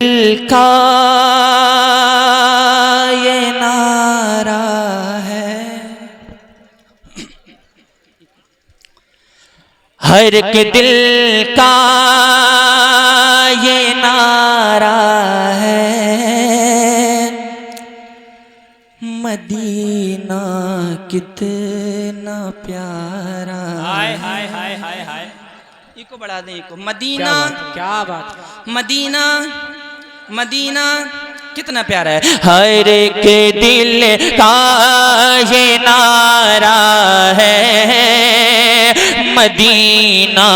کا یہ نعرہ ہے، ہر ایک دل کا یہ نعرہ ہے، مدینہ کتنا پیارا۔ ہائے ہائے ہائے ہائے ہائے، ایک بڑھا دیں، ایک مدینہ، کیا بات، مدینہ مدینہ کتنا پیارا ہے۔ ہر ایک دل کا یہ نعرہ ہے، مدینہ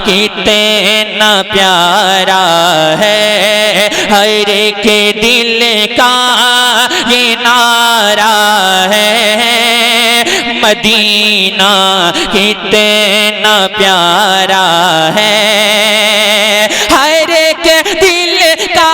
کتنا پیارا ہے، ہر ایک دل کا یہ نعرہ ہے، مدینہ کتنا پیارا ہے، ہر ایک دل کا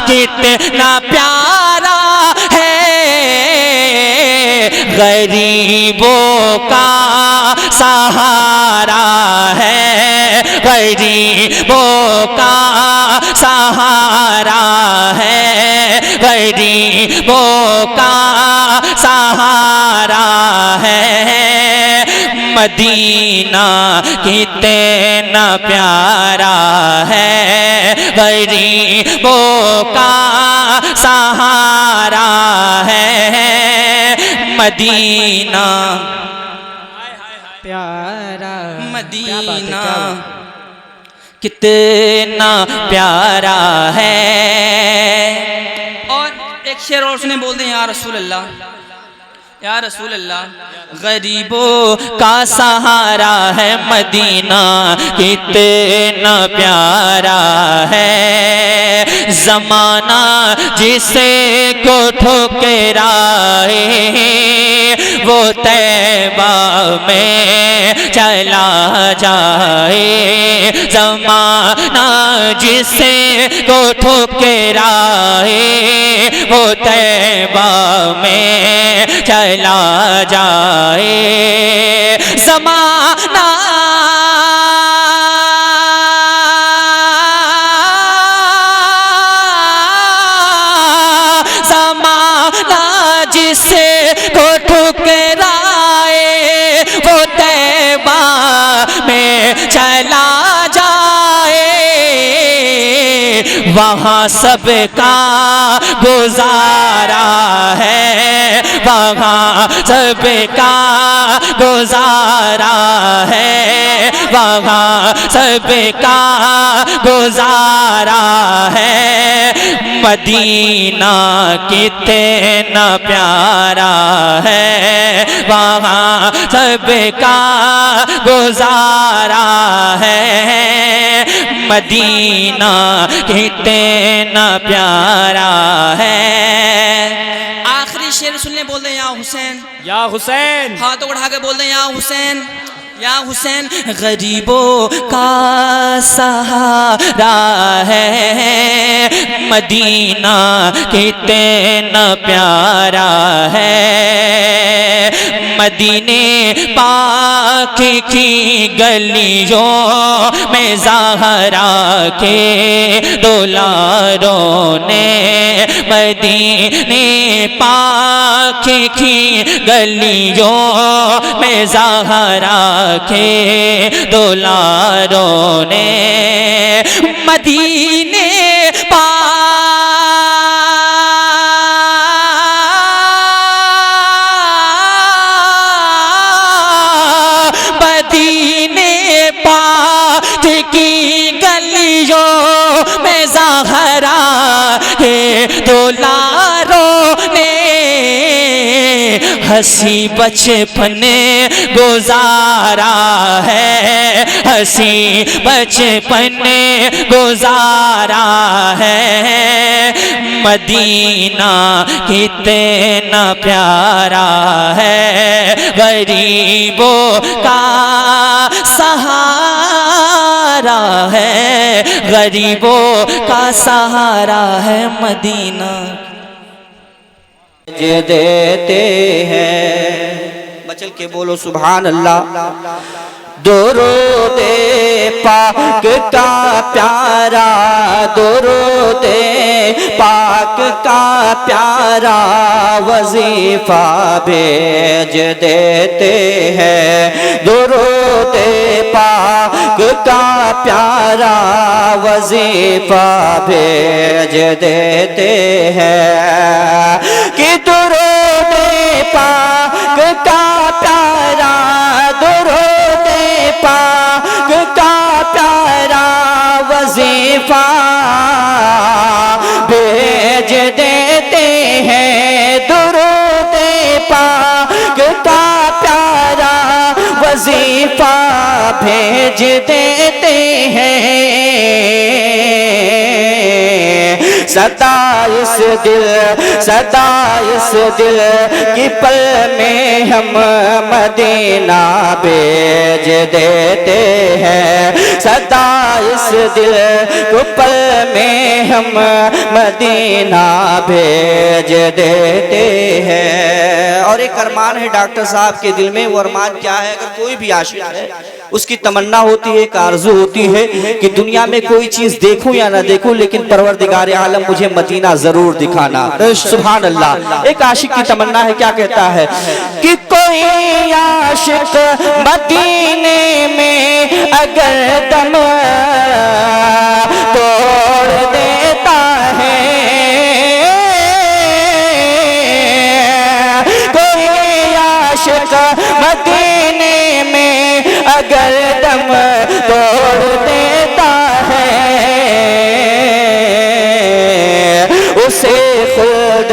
کتنا پیارا ہے، غریبوں کا سہارا ہے، غریبوں کا سہارا ہے، غریبوں کا سہارا ہے، مدینہ کتنا پیارا ہے، غریبوں کا سہارا ہے، مدینہ پیارا، مدینہ کتنا پیارا ہے۔ اور ایک شعر اور سنے، بول دیں یا رسول اللہ، یا رسول اللہ۔ غریبوں کا سہارا ہے، مدینہ کتنا پیارا ہے، زمانہ جسے کو ٹھکرائے وہ طیبہ میں چلا جائے، زمانہ جسے کو ٹھکرائے وہ طیبہ میں چلا جائے، زمانہ جسے کو ٹھکرائے وہ طیبہ میں چلا جائے، وہاں سب کا گزارا ہے، وہاں سب کا گزارا ہے، وہاں سب کا گزارا ہے، مدینہ کتنا پیارا ہے، وہاں سب کا گزارا ہے، مدینہ کتنا پیارا ہے۔ آخری شعر سننے، بول دیں یا حسین، یا حسین، ہاتھوں اٹھا کے بول دیں یا حسین، یا حسین۔ غریبوں کا سہارا ہے، مدینہ کتنا پیارا ہے، مدینے پاک کی گلیوں میں زہرا کے دولاروں نے، مدینے پاک کی گلیوں میں زہرا کے دولاروں نے، مدینے مدینے پاک کی گلیوں میں زہرا کے دولاروں نے، ہنسی بچپن گزارا ہے، ہنسی بچپن گزارا ہے، مدینہ کتنا پیارا ہے، غریبوں کا سہارا پیارا ہے، غریبوں کا سہارا ہے مدینہ دیتے ہیں۔ بچل کے بولو سبحان اللہ۔ درود پاک کا پیارا، درود پاک کا پیارا وظیفہ بھیج دیتے ہیں، درود پاک کا پیارا وظیفہ بھیج دیتے ہیں کہ درود پاک کا پیارا، درود پاک کا پیارا وظیفہ بھیج دیتے ہیں، درود پاک کا پیارا وظیفہ بھیج دیتے ہیں۔ سدا اس دل کی پل میں ہم مدینہ بھیج دیتے ہیں، سدا اس دل کی پل میں ہم مدینہ بھیج دیتے ہیں۔ اور ایک ارمان ہے ڈاکٹر صاحب کے دل میں، وہ ارمان کیا ہے؟ اگر کوئی بھی عاشق ہے اس کی تمنا ہوتی ہے، ایک آرزو ہوتی ہے کہ دنیا میں کوئی چیز دیکھوں یا نہ دیکھوں لیکن پروردگار عالم مجھے مدینہ ضرور دکھانا۔ سبحان اللہ۔ ایک عاشق کی تمنا ہے، کیا کہتا ہے کہ کوئی عاشق مدینے میں اگر دم توڑ دیتا ہے، کوئی عاشق مدینے میں اگر دم توڑ دیتا ہے، اسے خلد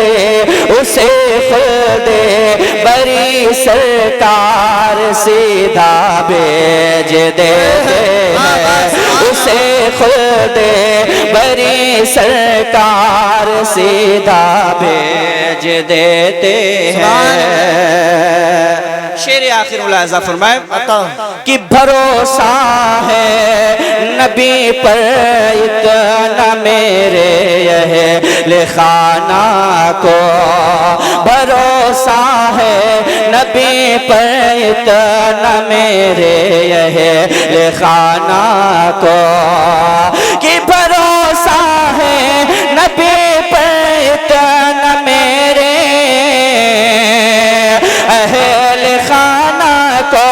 بری سرکار سیدھا بھیج دیتے ہیں، اسے خلد بری سرکار سیدھا بھیج دیتے ہیں۔ شعر آخر ملاحظہ فرمائے کہ بھروسہ ہے نبی پر اتنا میرے اہل خانہ کو، بھروسہ ہے نبی پر اتنا میرے اہل خانہ کو، کہ بھروسہ ہے نبی پر اتنا میرے اہل خانہ کو،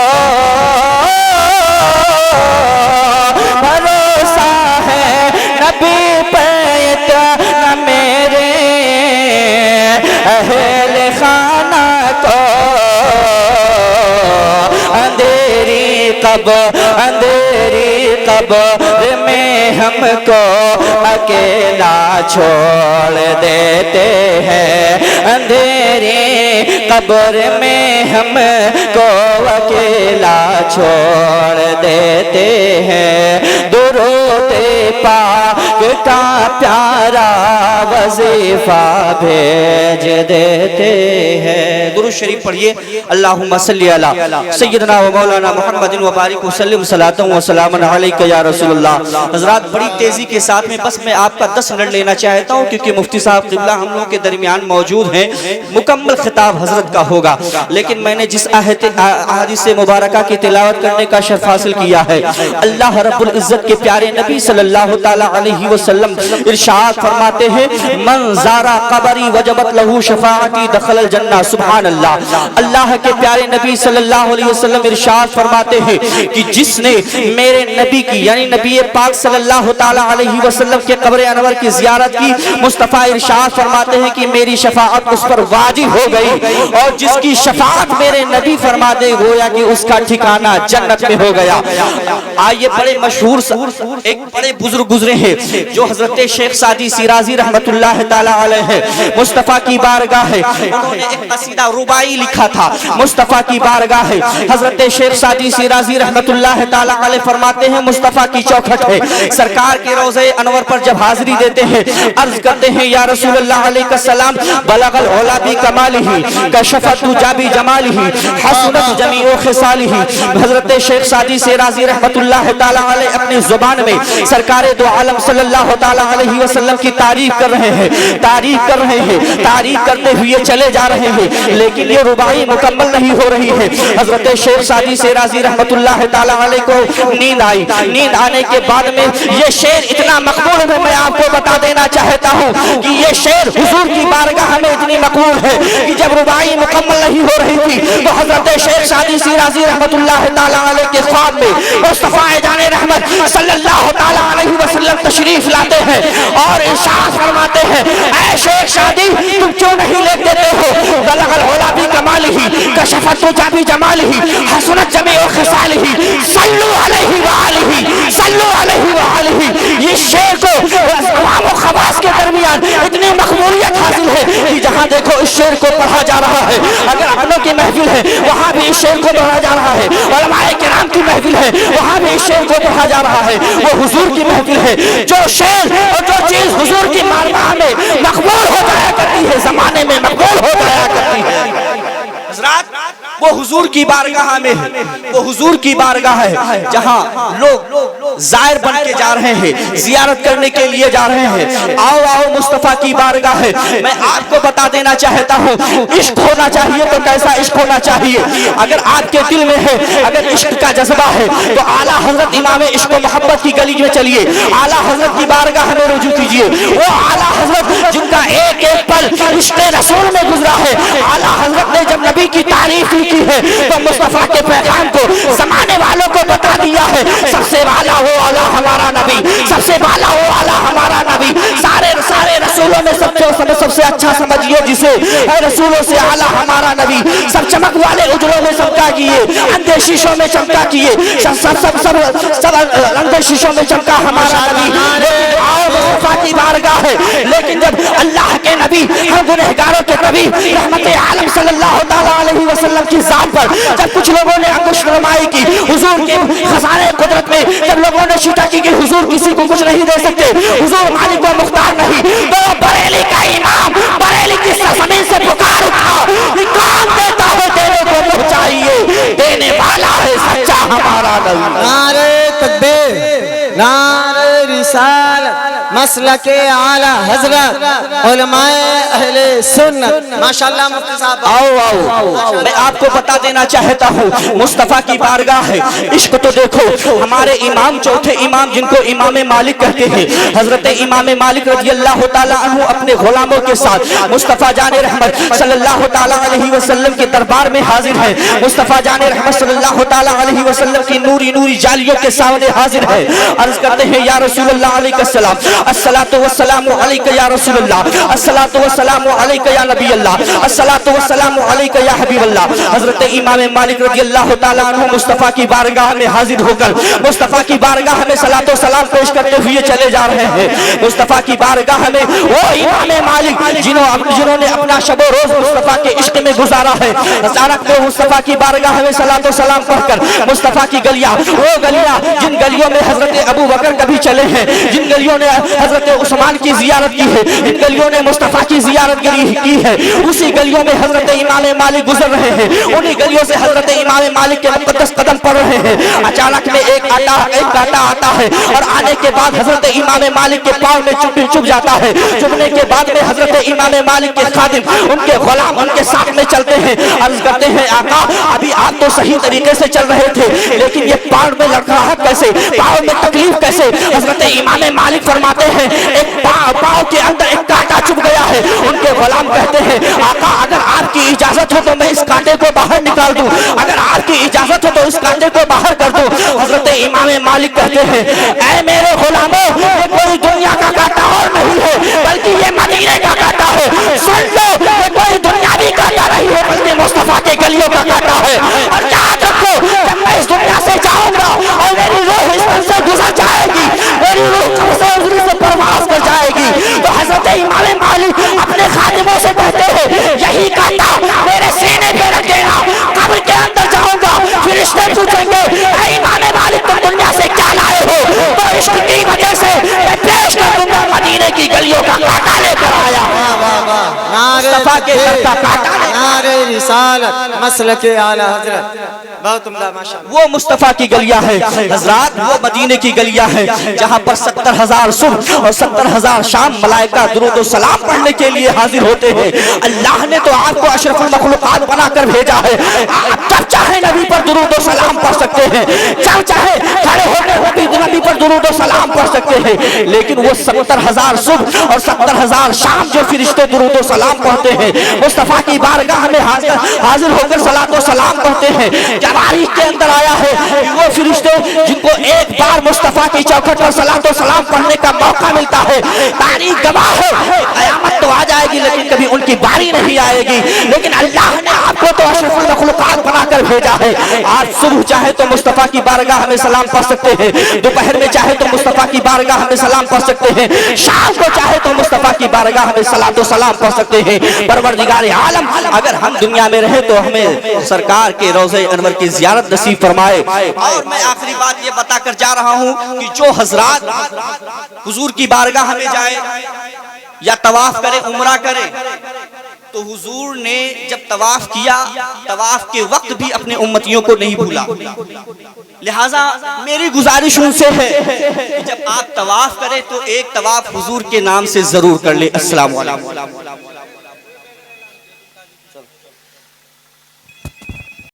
بھروسہ ہے نبی پر اتنا میرے اہل خانہ کو، اندھیری قبر میں ہم کو اکیلا چھوڑ دیتے ہیں، اندھیری قبر میں ہم کو اکیلا چھوڑ دیتے ہیں، درود پاک کا پیارا وظیفہ بھیج دیتے ہیں۔ درود شریف پڑھیے، اللہم صلی علی سیدنا و مولانا محمد و بارک وسلم صلاۃ و سلام علیک یا رسول اللہ۔ حضرات بڑی تیزی کے ساتھ بس میں آپ کا 10 منٹ لینا چاہتا ہوں کیونکہ مفتی صاحب قبلہ ہم لوگوں کے درمیان موجود ہیں، مکمل خطاب حضرت کا ہوگا، لیکن میں نے جس احادیث مبارکہ کی تلاوت کرنے کا شرف حاصل کیا ہے، اللہ رب العزت کے پیارے نبی صلی اللہ تعالی علیہ وسلم ارشاد فرماتے ہیں من زارا قبری وجبت لہو شفاعتی دخل الجنہ۔ سبحان اللہ۔ اللہ کے پیارے نبی صلی اللہ علیہ وسلم ارشاد فرماتے ہیں کہ جس نے میرے نبی کی یعنی نبی پاک صلی اللہ تعالی علیہ وسلم کے قبر انور کی زیارت کی، مصطفیٰ ارشاد فرماتے ہیں کہ میری شفاعت اس پر واجب ہو گئی، اور جس کی شفاعت میرے نبی فرماتے گویا کہ اس کا ٹھکانہ جنت میں ہو گیا۔ آئیے بڑے مشہور ایک بڑے بزرگ گزرے ہیں جو حضرت شیخ سعدی شیرازی رحمت اللہ اللہ تعالیٰ علیہ مصطفیٰ کی بارگاہ ہے انہوں نے ایک قصیدہ ربائی لکھا تھا مصطفیٰ کی بارگاہ ہے. حضرت شیخ سعدی شیرازی رحمت اللہ تعالیٰ علیہ فرماتے ہیں مصطفیٰ کی چوکھٹ ہے. سرکار کے روضہ انور پر جب حاضری دیتے ہیں عرض کرتے ہیں یا رسول اللہ علیہ السلام بلغ العلا بکمالہ کشفت دجا بجمالہ حسنت جمیع خصالہ. حضرت شیخ سعدی شیرازی رحمت اللہ تعالیٰ علیہ اپنی زبان میں سرکار دو عالم صلی اللہ تعالیٰ علیہ وسلم کی تعریف کر رہے ہیں تعریف کرتے ہوئے چلے جا رہے ہیں لیکن یہ ربائی مکمل نہیں ہو رہی ہے. حضرت شیخ سعدی شیرازی رحمت اللہ تعالیٰ علیہ کو نیند آئی. نیند آنے کے بعد میں یہ شعر اتنا مقبول ہے میں آپ کو بتا دینا چاہتا ہوں کہ یہ شعر حضور کی بارگاہ میں اتنی مقبول ہے کہ جب ربائی مکمل نہیں ہو رہی تھی تو حضرت شیخ سعدی شیرازی رحمت اللہ تعالیٰ علیہ کے خواب میں مصطفیٰ جان رحمت صلی اللہ تعالیٰ علیہ وسلم تشریف لاتے ہیں اور ارشاد فرماتے ہیں اے شیخ سعدی تم کیوں نہیں لکھ دیتے ہو بلغ العلا بکمالہ کشفت دجا بجمالہ حسنت جمیع خصالہ صلو علیہ وآلہ. یہ شعر کو عوام و خواص کے درمیان اتنی مقبولیت حاصل ہے کہ جہاں دیکھو اس شعر کو پڑھا جا رہا ہے. اگر اپنوں کی محفل ہے وہاں بھی اس شعر کو پڑھا جا رہا ہے. علماء کرام کی محفل ہے وہاں بھی اس شعر کو پڑھا جا رہا ہے. وہ حضور کی محفل ہے. جو شعر اور جو چیز حضور کی بارگاہ میں مقبول ہو جایا کرتی ہے زمانے میں مقبول ہو جایا کرتی ہے. حضرات وہ حضور کی بارگاہ میں ہے وہ حضور کی بارگاہ ہے جہاں لوگ زائر بن کے جا رہے ہیں زیارت کرنے کے لیے جا رہے ہیں. آؤ مصطفیٰ کی بارگاہ ہے. میں آپ کو بتا دینا چاہتا ہوں عشق ہونا چاہیے تو کیسا عشق ہونا چاہیے. اگر آپ کے دل میں ہے اگر عشق کا جذبہ ہے تو اعلیٰ حضرت امام عشق و محبت کی گلی میں چلیے. اعلیٰ حضرت کی بارگاہ میں رجوع کیجیے. وہ اعلیٰ حضرت جن کا ایک ایک پل عشق رسول میں گزرا ہے. اعلیٰ حضرت نے جب نبی کی تعریف کی ہے تو مصطفیٰ کے پیغام کو زمانے والوں کو بتا دیا ہے. سب سے والا ہو اعلیٰ ہمارا نبی سب سے والا ہو اعلیٰ ہمارا نبی. سارے رسولوں میں سب سے اچھا سمجھیے جسے رسولوں سے اعلیٰ ہمارا نبی. سب چمک والے اجروں میں چمکا کیے اندھے شیشوں میں چمکا کیے سب اندھے شیشوں میں چمکا ہمارا نبی. آؤ مصطفیٰ کی بارگاہ ہے. لیکن جب اللہ کے نبی ہم گنہگاروں کے نبی رحمت عالم صلی اللہ تعالیٰ علیہ وسلم کی ذات پر جب کچھ لوگوں نے انگشت نمائی کی حضور کے خزانے قدرت میں جب لوگوں نے شیٹا کی کہ حضور کسی کو کچھ نہیں دے سکتے حضور مالک و مختار نہیں تو بریلی کا امام بریلی کی سرزمین سے پکار اٹھا کام دیتا ہے دینے کو نہیں چاہیے دینے والا ہے سچا ہمارا نبی. نعرہ تکبیر نعرہ رسالت مسلک اعلی حضرت علماء اہل سنت ماشاءاللہ. مفتی صاحب آؤ میں آپ کو بتا دینا چاہتا ہوں مصطفیٰ کی بارگاہ ہے. عشق تو دیکھو ہمارے امام چوتھے امام جن کو امام مالک کہتے ہیں حضرت امام مالک رضی اللہ تعالیٰ عنہ اپنے غلاموں کے ساتھ مصطفیٰ جان رحمت صلی اللہ تعالیٰ علیہ وسلم کے دربار میں حاضر ہے. مصطفیٰ جان رحمت صلی اللہ تعالیٰ علیہ وسلم کی نوری جالیوں کے سامنے حاضر ہے. عرض کرتے ہیں یا رسول اللہ علیہ السلام الصلاۃ والسلام علیک یا رسول اللہ الصلاۃ والسلام علیک یا نبی اللہ الصلاۃ والسلام علیک یا حبیب اللہ. حضرت امام مالک رضی اللہ تعالیٰ عنہ مصطفیٰ کی بارگاہ میں حاضر ہو کر مصطفیٰ کی بارگاہ میں صلاۃ و سلام پیش کرتے ہوئے چلے جا رہے ہیں. مصطفیٰ کی بارگاہ میں وہ امام مالک جنہوں نے اپنا شب و روز مصطفیٰ کے عشق میں گزارا ہے اچانک وہ مصطفیٰ کی بارگاہ میں صلاۃ و سلام پڑھ کر مصطفیٰ کی گلیاں وہ گلیاں جن گلیوں میں حضرت ابو بکر کبھی چلے ہیں جن گلیوں نے حضرت عثمان کی زیارت کی ہے جن گلیوں نے مصطفیٰ کی زیارت کی ہے اسی گلیوں میں حضرت امام مالک گزر رہے ہیں. انہی گلیوں سے حضرت امام مالک کے مقدس قدم پڑ رہے ہیں. اچانک میں ایک کانٹا آتا ہے اور آنے کے بعد حضرت امام مالک کے پاؤں میں چپ جاتا ہے. چپنے کے بعد میں حضرت امام مالک کے خادم ان کے غلام ان کے ساتھ میں چلتے ہیں. عرض کرتے ہیں آقا ابھی آپ تو صحیح طریقے سے چل رہے تھے لیکن یہ پاؤں میں لڑکھڑاہٹ کیسے پاؤں میں تکلیف کیسے. حضرت امام مالک فرماتے ہیں ایک پاؤں کے اندر ایک کانٹا چپ گیا ہے. ان کے غلام کہتے ہیں آقا اگر آپ کی اجازت ہو تو میں اس کانٹے کو باہر نکال دوں اگر آپ کی اجازت ہو تو اس کانٹے کو باہر کر دوں. حضرت امام مالک کہتے ہیں اے میرے غلاموں یہ کوئی دنیا کا کانٹا اور نہیں ہے بلکہ یہ مدینے کا کانٹا ہے. سن لو یہ کوئی دنیاوی کانٹا نہیں ہے بلکہ مصطفیٰ کے گلیوں کا کانٹا ہے. اور یاد رکھو جب میں اس دنیا سے جاؤں گا اور میری روح اس سے گزر جائے گی میری روح سے پرواز کر جائے گی تو حضرت امام پوچھیں گے اے ایمان مالک تم دنیا سے کیا لائے ہو؟ تو عشق کی وجہ سے میں پیش کر دوں گا مدینے کی گلیوں کا کانٹا لے کر آیا مصطفیٰ کے گھر کا کانٹا لے کر نعرہ رسالت مسلک اعلی حضرت بہت عمدہ ماشاءاللہ وہ مصطفیٰ کی گلیاں ہیں حضرات، وہ مدینے کی گلیاں ہیں جہاں پر 70,000 صبح اور 70,000 شام ملائکہ درود و سلام پڑھنے کے لیے حاضر ہوتے ہیں۔ اللہ نے تو آپ کو اشرف المخلوقات بنا کر بھیجا ہے، آپ جب چاہے نبی پر درود و سلام پڑھ سکتے ہیں، جب چاہے کھڑے ہو کے نبی پر درود و سلام پڑھ سکتے ہیں، لیکن وہ 70,000 صبح اور 70,000 شام جو فرشتے درود و سلام پڑھتے ہیں، مصطفیٰ کی بارگاہ میں حاضر ہو کر صلاۃ و سلام پڑھتے ہیں، تاریخ کے اندر آیا ہے وہ فرشتے جن کو ایک بار مصطفیٰ کی چوکھٹ پر صلاۃ و سلام پڑھنے کا موقع ملتا ہے، تاریخ گواہ ہے قیامت تو آ جائے گی لیکن کبھی ان کی باری نہیں آئے گی، لیکن اللہ نے آپ کو تو اشرف المخلوقات بنا کر بھیجا ہے۔ آپ صبح چاہے تو مصطفیٰ کی بارگاہ میں سلام پڑھ سکتے ہیں، دوپہر میں چاہے تو مصطفیٰ کی بارگاہ میں سلام پڑھ سکتے ہیں، شام کو چاہے تو مصطفیٰ کی بارگاہ میں صلاۃ و سلام پڑھ سکتے ہیں۔ پروردگار عالم اگر ہم دنیا میں رہے تو ہمیں سرکار کے روضہ انور کی زیارت نصیب فرمائے۔ اور میں آخری بات یہ بتا کر جا رہا ہوں کہ جو حضرات حضور کی بارگاہ میں جائے یا طواف کرے، عمرہ کرے، تو حضور نے جب طواف کیا، طواف کے وقت بھی اپنے امتیوں کو نہیں بھولا۔ لہٰذا میری گزارش ان سے ہے کہ جب آپ طواف کریں تو ایک طواف حضور کے نام سے ضرور کر لیں۔ السلام علیکم۔